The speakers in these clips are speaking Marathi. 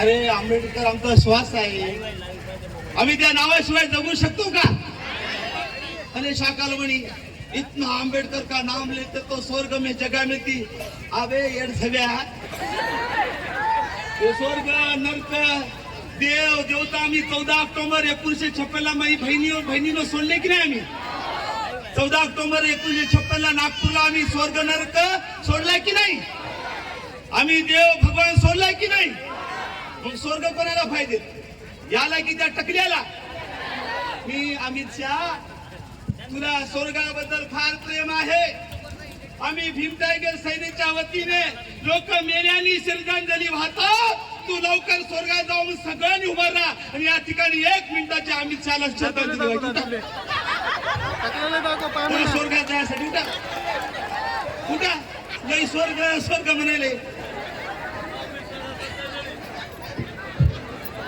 अरे आंबेडकर आमचा श्वास आहे, आम्ही त्या नावाशिवाय जगू शकतो का? अरे शाकाल म्हणी इतना आंबेडकर का नाम लेते तो स्वर्ग में जगह मिलती। अबे येड सगळ्या स्वर्ग नरक देव देवता आम्ही 14 ऑक्टोबर 1956 ला माझी बहिणीनं सोडले की नाही? आम्ही 14 ऑक्टोबर 1956 ला नागपूरला आम्ही स्वर्ग नरक सोडला की नाही? आम्ही देव भगवान सोडलाय की नाही? मग स्वर्ग कोणाला पाहिजे? याला की त्या टकल्याला? मी अमित शहा तुला स्वर्गाबद्दल फार प्रेम आहे। आम्ही भीम टायगर सेनेच्या वतीने लोक मेल्यानी श्रद्धांजली वाहतात। तू लवकर स्वर्गात जाऊन सगळ्यांनी उभा राहा आणि या ठिकाणी 1 मिनिटाच्या अमित शहाला श्रद्धांजली वाहतो। स्वर्गात जाण्यासाठी उठा नाही स्वर्ग स्वर्ग म्हणाले।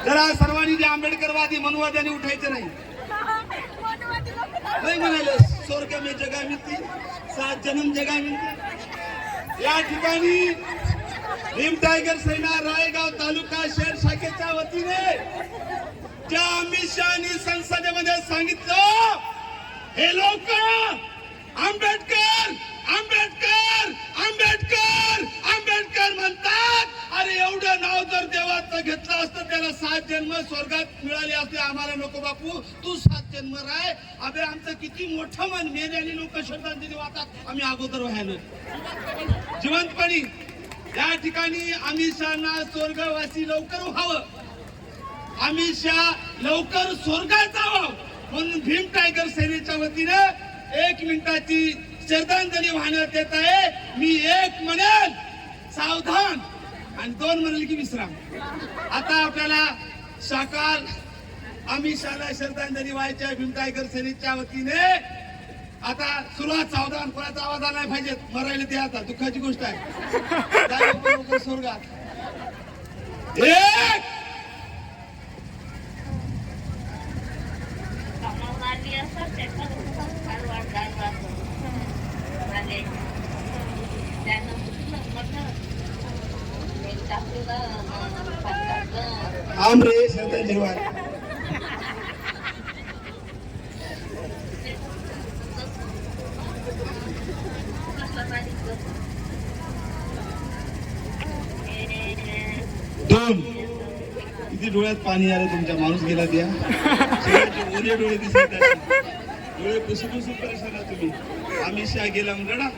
जरा सर्वांनी जे आंबेडकरवादी मनुवाद्यांनी उठायचं नाही म्हणाले। स्वर्ग में जगह मिळती 7 जन्म जगह मिळते। या ठिकाणी भीम टायगर सेना रायगाव तालुका शहर शाखेच्या वतीने ज्या अमित शहानी संसदेमध्ये सांगितलं हे लोक आंबेडकर आंबेडकर आंबेडकर आंबेडकर म्हणतात। अरे एवढं नाव जर देवाचं घेतलं असतं त्याला 7 जन्म स्वर्गात मिळाले असते। आम्हाला नको बापू, तू 7 जन्म राय। अबे आमचं किती मोठं मन, मेल्याने लोक श्रद्धांजली वाहतात, आम्ही अगोदर व्हायला जिवंतपणी। या ठिकाणी अमित शहाना स्वर्गवासी लवकर व्हावं, अमित शहा लवकर स्वर्गात जावं म्हणून भीम टायगर सेनेच्या वतीने 1 मिनिटाची श्रद्धांजली वाहण्यात येत आहे। मी 1 म्हणेल सावधान आणि 2 म्हणेल की विश्राम। आता आपल्याला शाकाल अमित शहाला श्रद्धांजली व्हायची आहे भीम टायगर सेनेच्या वतीने। आता सुरुवात सावधान, कोणाचा आवाज आला नाही पाहिजे, मरायला ते आता दुःखाची गोष्ट आहे। स्वर्गात 1 आमरे श्रद्धांजली वाह। 2 किती डोळ्यात पाणी आलं तुमच्या, माणूस गेला त्या ओले डोळे दिसत आहेत, डोळे पुसू पुसू परेशान आहात तुम्ही। अमित शहा गेला म्हणून रडा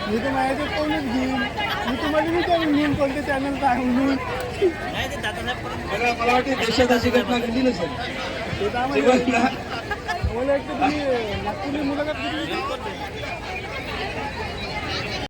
मी तर माझ्याचं कोणच घेईन, मी तुम्हाला विचारून घेईन कोणते चॅनल काय म्हणून। मला वाटते देशात अशी घटना घडली नसेल। मला वाटतं तुम्ही नागपूरची मुलाखत घेतली